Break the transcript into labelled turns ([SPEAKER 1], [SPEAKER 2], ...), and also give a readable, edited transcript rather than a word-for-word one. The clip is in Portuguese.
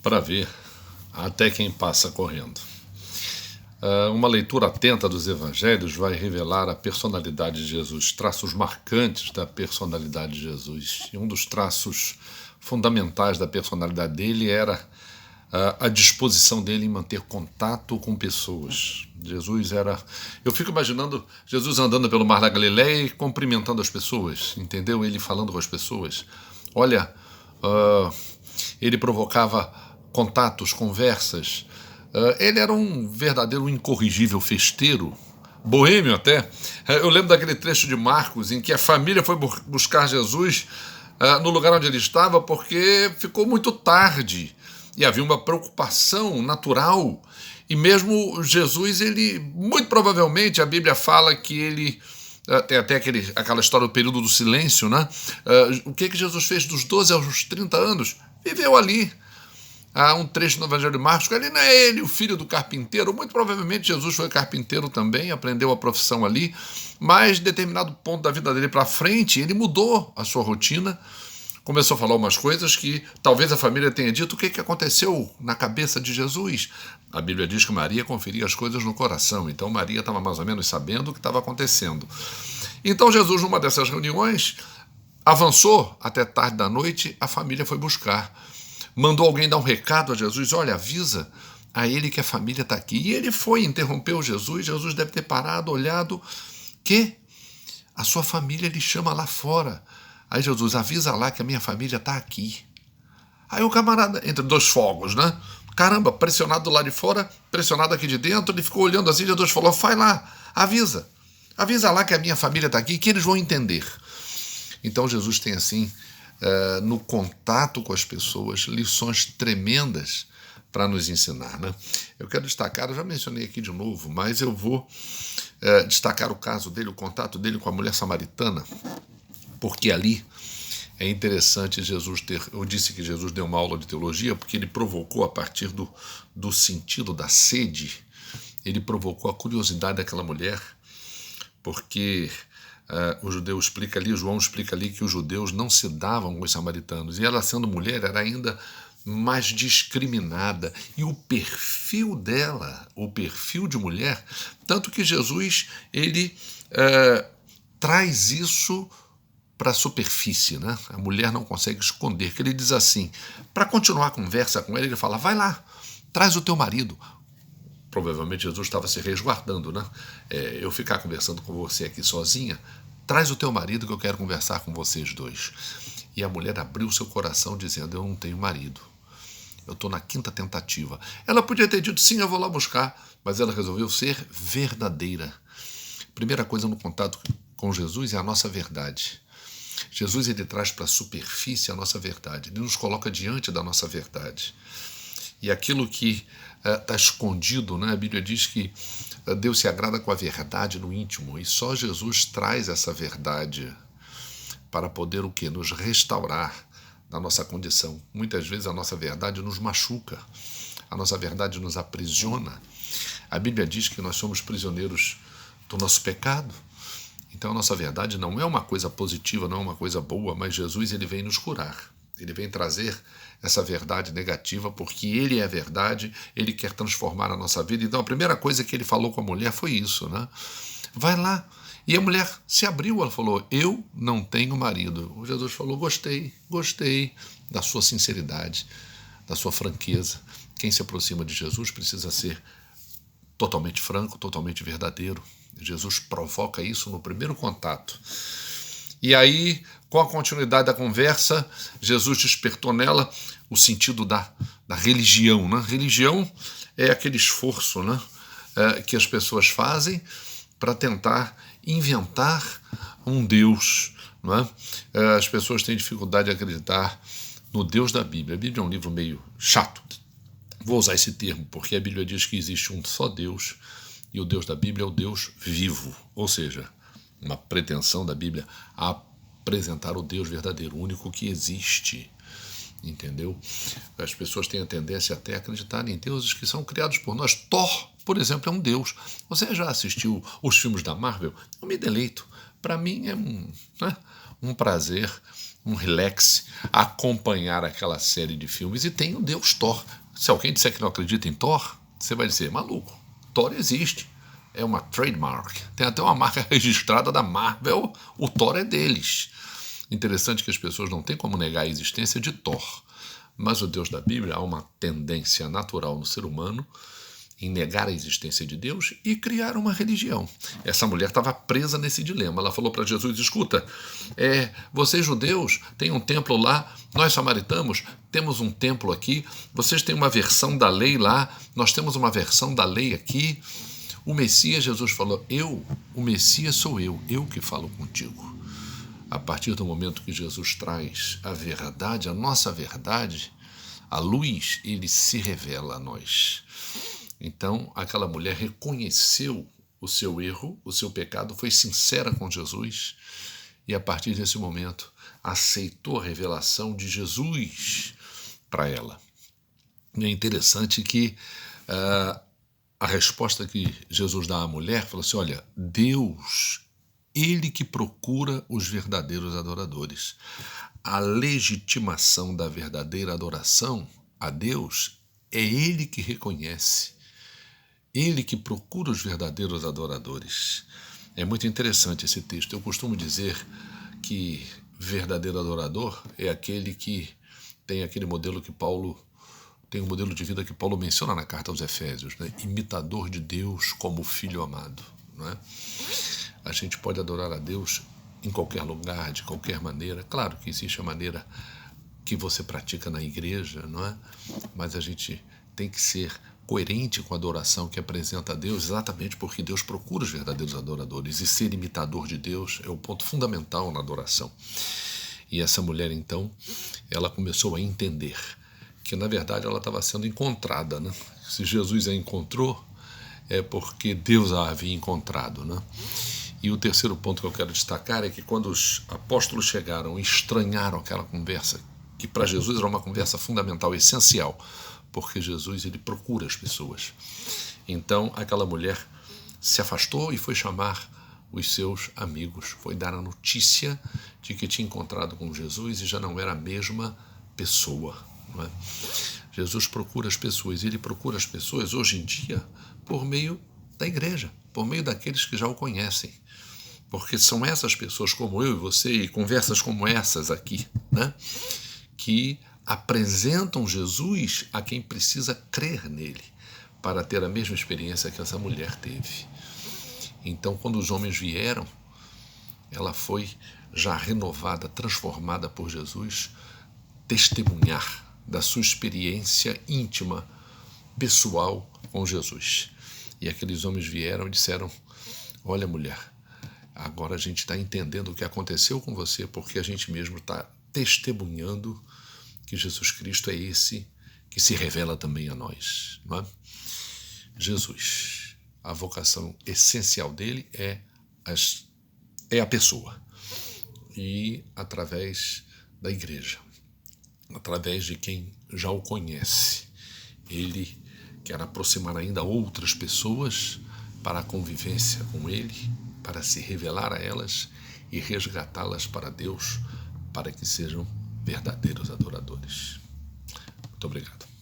[SPEAKER 1] para ver até quem passa correndo. Uma leitura atenta dos evangelhos vai revelar a personalidade de Jesus, traços marcantes da personalidade de Jesus. E um dos traços fundamentais da personalidade dele era a disposição dele em manter contato com pessoas. Eu fico imaginando Jesus andando pelo Mar da Galileia e cumprimentando as pessoas, entendeu? Ele falando com as pessoas. Olha, ele provocava contatos, conversas. Ele era um verdadeiro incorrigível festeiro, boêmio até. Eu lembro daquele trecho de Marcos em que a família foi buscar Jesus no lugar onde ele estava porque ficou muito tarde e havia uma preocupação natural. E mesmo Jesus, ele, muito provavelmente, a Bíblia fala que ele... Tem até aquela história do período do silêncio, né? O que Jesus fez dos 12 aos 30 anos? Viveu ali. Há um trecho no Evangelho de Marcos, que ali não é ele, o filho do carpinteiro. Muito provavelmente Jesus foi carpinteiro também, aprendeu a profissão ali, mas de determinado ponto da vida dele para frente, ele mudou a sua rotina, começou a falar umas coisas que talvez a família tenha dito. O que aconteceu na cabeça de Jesus? A Bíblia diz que Maria conferia as coisas no coração, então Maria estava mais ou menos sabendo o que estava acontecendo. Então Jesus, numa dessas reuniões, avançou até tarde da noite, a família foi buscar. Mandou alguém dar um recado a Jesus, olha, avisa a ele que a família está aqui. E ele foi, interrompeu Jesus deve ter parado, olhado, que a sua família lhe chama lá fora. Aí Jesus, avisa lá que a minha família está aqui. Aí o camarada, entre dois fogos, né? Caramba, pressionado do lado de fora, pressionado aqui de dentro, ele ficou olhando assim, Jesus falou, vai lá, avisa lá que a minha família está aqui, que eles vão entender. Então Jesus tem assim, no contato com as pessoas, lições tremendas para nos ensinar, né? Eu quero destacar, eu já mencionei aqui de novo, mas eu vou destacar o caso dele, o contato dele com a mulher samaritana, porque ali é interessante eu disse que Jesus deu uma aula de teologia, porque ele provocou a partir do sentido da sede, ele provocou a curiosidade daquela mulher, porque o judeu explica ali, João explica ali que os judeus não se davam com os samaritanos, e ela sendo mulher era ainda mais discriminada, e o perfil dela, o perfil de mulher, tanto que Jesus ele traz isso para a superfície, né? A mulher não consegue esconder, que ele diz assim, para continuar a conversa com ele fala, vai lá, traz o teu marido. Provavelmente Jesus estava se resguardando, né? Eu ficar conversando com você aqui sozinha, traz o teu marido que eu quero conversar com vocês dois. E a mulher abriu seu coração dizendo, eu não tenho marido, eu estou na 5ª tentativa. Ela podia ter dito, sim, eu vou lá buscar, mas ela resolveu ser verdadeira. Primeira coisa no contato com Jesus é a nossa verdade. Jesus ele traz para a superfície a nossa verdade, ele nos coloca diante da nossa verdade. E aquilo que está escondido, né? A Bíblia diz que Deus se agrada com a verdade no íntimo, e só Jesus traz essa verdade para poder o quê? Nos restaurar na nossa condição. Muitas vezes a nossa verdade nos machuca, a nossa verdade nos aprisiona. A Bíblia diz que nós somos prisioneiros do nosso pecado. Então a nossa verdade não é uma coisa positiva, não é uma coisa boa, mas Jesus ele vem nos curar. Ele vem trazer essa verdade negativa, porque ele é a verdade, ele quer transformar a nossa vida. Então a primeira coisa que ele falou com a mulher foi isso, né? Vai lá. E a mulher se abriu, ela falou, eu não tenho marido. O Jesus falou, gostei da sua sinceridade, da sua franqueza. Quem se aproxima de Jesus precisa ser totalmente franco, totalmente verdadeiro. Jesus provoca isso no primeiro contato. E aí, com a continuidade da conversa, Jesus despertou nela o sentido da religião, né? Religião é aquele esforço, né? Que as pessoas fazem para tentar inventar um Deus. Não é? As pessoas têm dificuldade de acreditar no Deus da Bíblia. A Bíblia é um livro meio chato. Vou usar esse termo, porque a Bíblia diz que existe um só Deus, e o Deus da Bíblia é o Deus vivo, ou seja, uma pretensão da Bíblia a apresentar o Deus verdadeiro, o único que existe, entendeu? As pessoas têm a tendência até a acreditar em deuses que são criados por nós. Thor, por exemplo, é um deus. Você já assistiu os filmes da Marvel? Eu me deleito. Para mim é um prazer, um relax, acompanhar aquela série de filmes. E tem o Deus Thor. Se alguém disser que não acredita em Thor, você vai dizer, maluco, Thor existe. É uma trademark. Tem até uma marca registrada da Marvel, o Thor é deles. Interessante que as pessoas não têm como negar a existência de Thor. Mas o Deus da Bíblia, há uma tendência natural no ser humano em negar a existência de Deus e criar uma religião. Essa mulher estava presa nesse dilema. Ela falou para Jesus, escuta, vocês judeus têm um templo lá, nós samaritanos temos um templo aqui, vocês têm uma versão da lei lá, nós temos uma versão da lei aqui. O Messias, Jesus falou, o Messias sou eu que falo contigo. A partir do momento que Jesus traz a verdade, a nossa verdade, a luz, ele se revela a nós. Então, aquela mulher reconheceu o seu erro, o seu pecado, foi sincera com Jesus e, a partir desse momento, aceitou a revelação de Jesus para ela. E é interessante que a resposta que Jesus dá à mulher, falou assim, olha, Deus, ele que procura os verdadeiros adoradores. A legitimação da verdadeira adoração a Deus é ele que reconhece. Ele que procura os verdadeiros adoradores. É muito interessante esse texto. Eu costumo dizer que verdadeiro adorador é aquele que tem aquele modelo que Paulo tem, um modelo de vida que Paulo menciona na carta aos Efésios, né? Imitador de Deus como filho amado. Não é? A gente pode adorar a Deus em qualquer lugar, de qualquer maneira. Claro que existe a maneira que você pratica na igreja, não é? Mas a gente tem que ser coerente com a adoração que apresenta a Deus, exatamente porque Deus procura os verdadeiros adoradores, e ser imitador de Deus é o ponto fundamental na adoração. E essa mulher, então, ela começou a entender que, na verdade, ela estava sendo encontrada, né? Se Jesus a encontrou, é porque Deus a havia encontrado, né? E o terceiro ponto que eu quero destacar é que quando os apóstolos chegaram e estranharam aquela conversa, que para Jesus era uma conversa fundamental, essencial, porque Jesus, ele procura as pessoas. Então, aquela mulher se afastou e foi chamar os seus amigos, foi dar a notícia de que tinha encontrado com Jesus e já não era a mesma pessoa. Não é? Jesus procura as pessoas, e ele procura as pessoas hoje em dia por meio da igreja, por meio daqueles que já o conhecem. Porque são essas pessoas como eu e você, e conversas como essas aqui, né, que apresentam Jesus a quem precisa crer nele para ter a mesma experiência que essa mulher teve. Então, quando os homens vieram, ela foi já renovada, transformada por Jesus, testemunhar da sua experiência íntima, pessoal com Jesus. E aqueles homens vieram e disseram, olha, mulher, agora a gente está entendendo o que aconteceu com você, porque a gente mesmo está testemunhando que Jesus Cristo é esse que se revela também a nós. Não é? Jesus, a vocação essencial dele é a pessoa. E através da igreja, através de quem já o conhece, ele quer aproximar ainda outras pessoas para a convivência com ele, para se revelar a elas e resgatá-las para Deus, para que sejam verdadeiros adoradores. Muito obrigado.